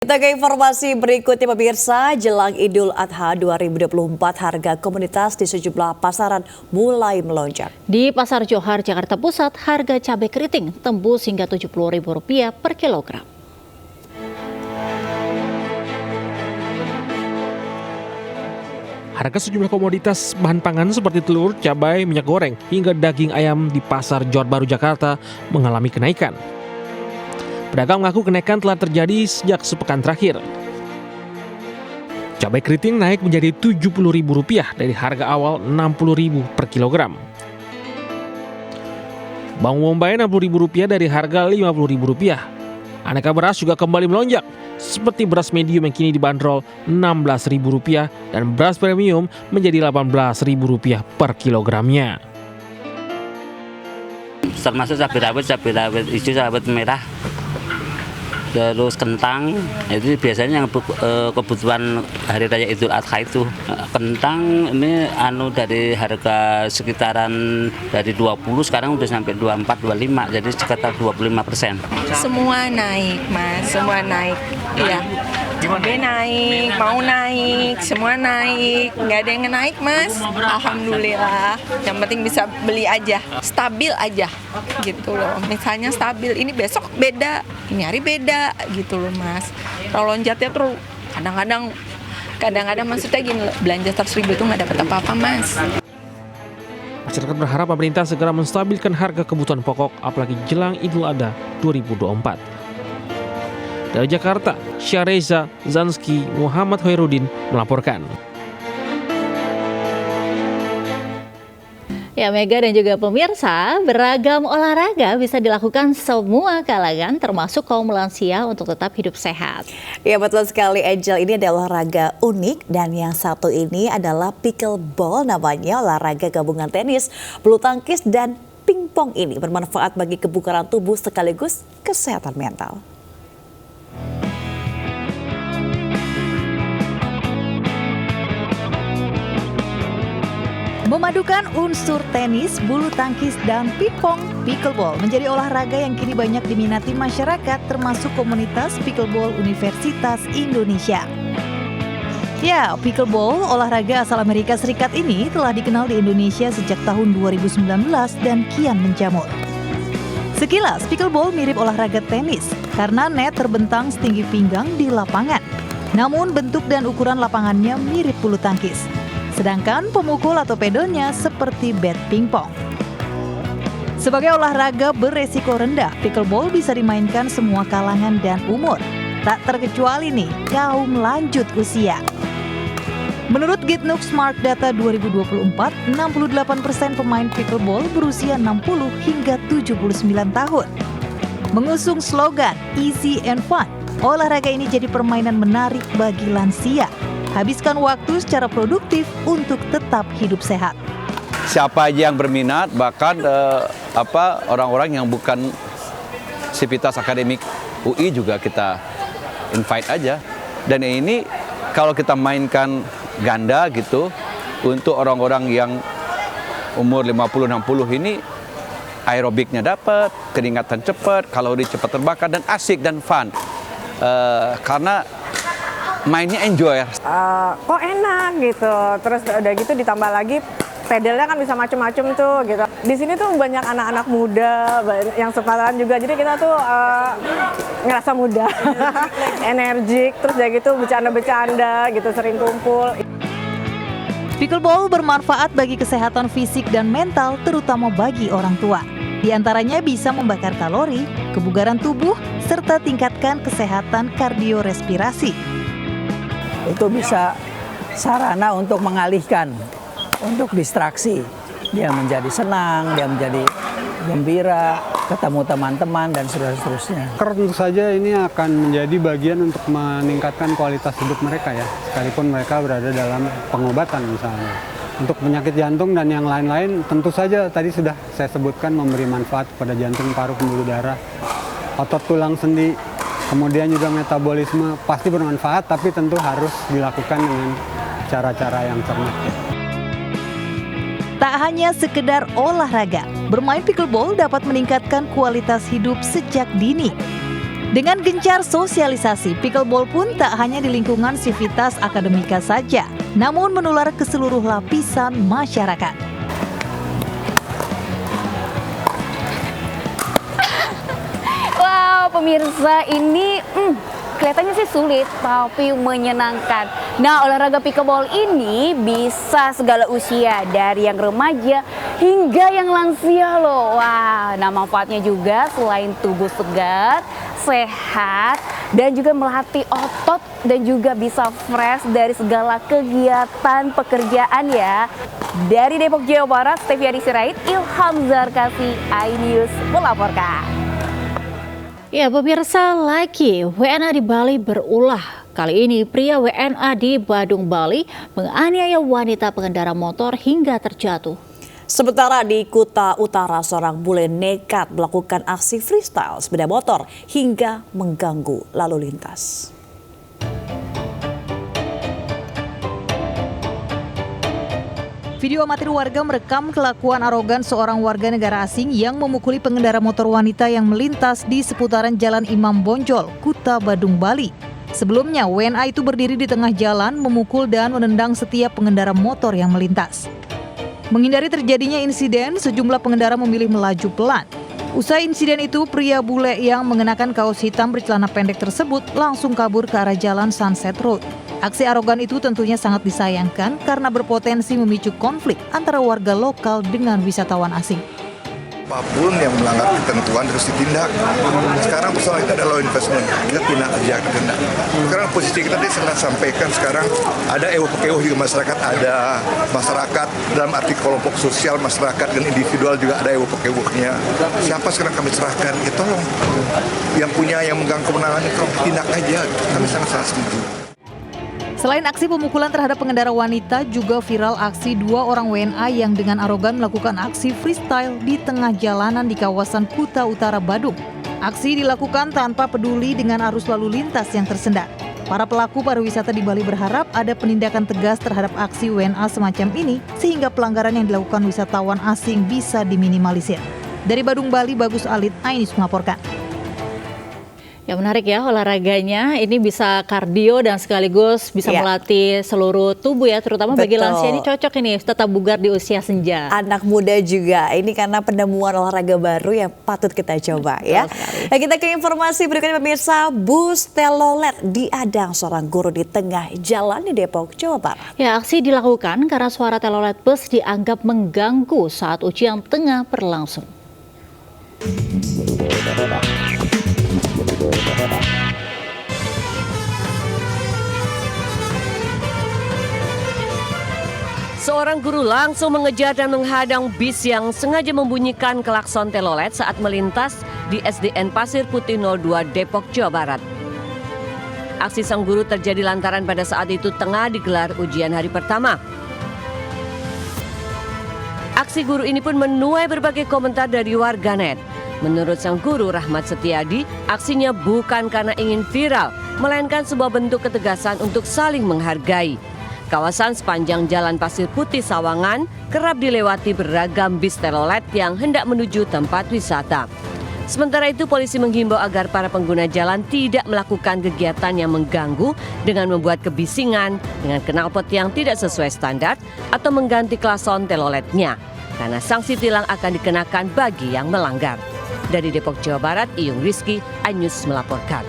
Kita ke informasi berikutnya pemirsa, jelang Idul Adha 2024 harga komoditas di sejumlah pasaran mulai melonjak. Di Pasar Johar, Jakarta Pusat, harga cabai keriting tembus hingga Rp70.000 per kilogram. Harga sejumlah komoditas bahan pangan seperti telur, cabai, minyak goreng, hingga daging ayam di Pasar Johar Baru, Jakarta mengalami kenaikan. Pedagang mengaku kenaikan telah terjadi sejak sepekan terakhir. Cabai keriting naik menjadi Rp70.000 dari harga awal Rp60.000 per kilogram. Bawang bombay Rp60.000 dari harga Rp50.000. Aneka beras juga kembali melonjak, seperti beras medium yang kini dibanderol Rp16.000 dan beras premium menjadi Rp18.000 per kilogramnya. Termasuk cabai rawit hijau, cabai merah, terus kentang. Itu biasanya yang kebutuhan hari raya Idul Adha itu. Kentang ini dari harga sekitaran dari 20 sekarang udah sampai 24, 25, jadi sekitar 25%. Semua naik, Mas, semua naik. Iya. Cabai naik, mau naik, semua naik. Nggak ada yang naik, Mas. Alhamdulillah. Yang penting bisa beli aja, stabil aja gitu loh. Misalnya stabil, ini besok beda, ini hari beda gitu loh, Mas. Kalau lonjatnya tuh kadang-kadang maksudnya gini, belanja 100.000 tuh nggak dapat apa-apa, Mas. Masyarakat berharap pemerintah segera menstabilkan harga kebutuhan pokok apalagi jelang Idul Adha 2024. Dari Jakarta, Syareza Zanski Muhammad Hoirudin melaporkan. Ya, Mega dan juga pemirsa, beragam olahraga bisa dilakukan semua kalangan termasuk kaum lansia untuk tetap hidup sehat. Ya betul sekali Angel, ini ada olahraga unik dan yang satu ini adalah pickleball, namanya olahraga gabungan tenis, bulu tangkis dan pingpong. Ini bermanfaat bagi kebugaran tubuh sekaligus kesehatan mental. Memadukan unsur tenis, bulu tangkis, dan pingpong, pickleball menjadi olahraga yang kini banyak diminati masyarakat termasuk komunitas pickleball Universitas Indonesia. Ya, pickleball, olahraga asal Amerika Serikat ini telah dikenal di Indonesia sejak tahun 2019 dan kian menjamur. Sekilas, pickleball mirip olahraga tenis karena net terbentang setinggi pinggang di lapangan. Namun bentuk dan ukuran lapangannya mirip bulu tangkis. Sedangkan pemukul atau pedalnya seperti bat pingpong. Sebagai olahraga beresiko rendah, pickleball bisa dimainkan semua kalangan dan umur. Tak terkecuali nih, kaum lanjut usia. Menurut Gitnuk Smart Data 2024, 68% pemain pickleball berusia 60 hingga 79 tahun. Mengusung slogan Easy and Fun, olahraga ini jadi permainan menarik bagi lansia. Habiskan waktu secara produktif untuk tetap hidup sehat. Siapa aja yang berminat, bahkan orang-orang yang bukan sivitas akademik UI juga kita invite aja. Dan ini kalau kita mainkan ganda gitu, untuk orang-orang yang umur 50-60 ini aerobiknya dapat, keringatan cepat, kalori cepat terbakar, dan asik dan fun. Karena mainnya enjoy. Kok enak gitu, terus udah gitu ditambah lagi pedalnya kan bisa macem-macem tuh gitu. Di sini tuh banyak anak-anak muda yang sepantaran juga, jadi kita tuh ngerasa muda, energik, terus udah gitu bercanda-bercanda gitu, sering kumpul. Pickleball bermanfaat bagi kesehatan fisik dan mental, terutama bagi orang tua. Di antaranya bisa membakar kalori, kebugaran tubuh, serta tingkatkan kesehatan kardiorespirasi. Itu bisa sarana untuk mengalihkan, untuk distraksi. Dia menjadi senang, dia menjadi gembira, ketemu teman-teman, dan seterusnya. Tentu saja ini akan menjadi bagian untuk meningkatkan kualitas hidup mereka ya, sekalipun mereka berada dalam pengobatan misalnya. Untuk penyakit jantung dan yang lain-lain, tentu saja tadi sudah saya sebutkan memberi manfaat kepada jantung, paru, pembuluh darah, otot tulang sendi, kemudian juga metabolisme pasti bermanfaat, tapi tentu harus dilakukan dengan cara-cara yang cermat. Tak hanya sekedar olahraga, bermain pickleball dapat meningkatkan kualitas hidup sejak dini. Dengan gencar sosialisasi, pickleball pun tak hanya di lingkungan Civitas Akademika saja, namun menular ke seluruh lapisan masyarakat. Wow, pemirsa, ini kelihatannya sih sulit tapi menyenangkan. Nah, olahraga pickleball ini bisa segala usia, dari yang remaja hingga yang lansia loh. Wah, nah manfaatnya juga selain tubuh segar, sehat, dan juga melatih otot dan juga bisa fresh dari segala kegiatan pekerjaan ya. Dari Depok, Jawa Barat, Steviani Sirait, Ilham Zarkasi, iNews melaporkan. Ya, pemirsa, lagi WNA di Bali berulah. Kali ini pria WNA di Badung, Bali menganiaya wanita pengendara motor hingga terjatuh. Sementara di Kuta Utara, seorang bule nekat melakukan aksi freestyle sepeda motor hingga mengganggu lalu lintas. Video amatir warga merekam kelakuan arogan seorang warga negara asing yang memukuli pengendara motor wanita yang melintas di seputaran Jalan Imam Bonjol, Kuta Badung, Bali. Sebelumnya, WNA itu berdiri di tengah jalan memukul dan menendang setiap pengendara motor yang melintas. Menghindari terjadinya insiden, sejumlah pengendara memilih melaju pelan. Usai insiden itu, pria bule yang mengenakan kaos hitam bercelana pendek tersebut langsung kabur ke arah jalan Sunset Road. Aksi arogan itu tentunya sangat disayangkan karena berpotensi memicu konflik antara warga lokal dengan wisatawan asing. Apapun yang melanggar ketentuan harus ditindak. Sekarang persoalan kita adalah law enforcement, kita tindak aja tindak. Sekarang posisi kita tadi sangat sampaikan sekarang ada ewo-ewo juga masyarakat, ada masyarakat dalam arti kelompok sosial masyarakat dan individual juga ada ewo-ewonya. Siapa sekarang kami serahkan? Ya tolong yang punya yang megang kewenangan itu tindak aja. Kami sangat setuju. Selain aksi pemukulan terhadap pengendara wanita, juga viral aksi dua orang WNA yang dengan arogan melakukan aksi freestyle di tengah jalanan di kawasan Kuta Utara, Badung. Aksi dilakukan tanpa peduli dengan arus lalu lintas yang tersendat. Para pelaku pariwisata di Bali berharap ada penindakan tegas terhadap aksi WNA semacam ini sehingga pelanggaran yang dilakukan wisatawan asing bisa diminimalisir. Dari Badung, Bali, Bagus Alit, iNews melaporkan. Ya, menarik ya olahraganya, ini bisa kardio dan sekaligus bisa melatih seluruh tubuh ya, terutama bagi lansia ini cocok ini tetap bugar di usia senja. Anak muda juga, ini karena penemuan olahraga baru yang patut kita coba ya. Nah, kita ke informasi berikutnya pemirsa, bus telolet diadang seorang guru di tengah jalan di Depok, Jawa Barat. Ya, aksi dilakukan karena suara telolet bus dianggap mengganggu saat ujian tengah berlangsung. Seorang guru langsung mengejar dan menghadang bis yang sengaja membunyikan klakson telolet saat melintas di SDN Pasir Putih 02 Depok, Jawa Barat. Aksi sang guru terjadi lantaran pada saat itu tengah digelar ujian hari pertama. Aksi guru ini pun menuai berbagai komentar dari warganet. Menurut sang guru Rahmat Setiadi, aksinya bukan karena ingin viral, melainkan sebuah bentuk ketegasan untuk saling menghargai. Kawasan sepanjang Jalan Pasir Putih Sawangan kerap dilewati beragam bis telolet yang hendak menuju tempat wisata. Sementara itu, polisi menghimbau agar para pengguna jalan tidak melakukan kegiatan yang mengganggu dengan membuat kebisingan dengan knalpot yang tidak sesuai standar atau mengganti klakson teloletnya, karena sanksi tilang akan dikenakan bagi yang melanggar. Dari Depok, Jawa Barat, Iyung Rizky, iNews melaporkan.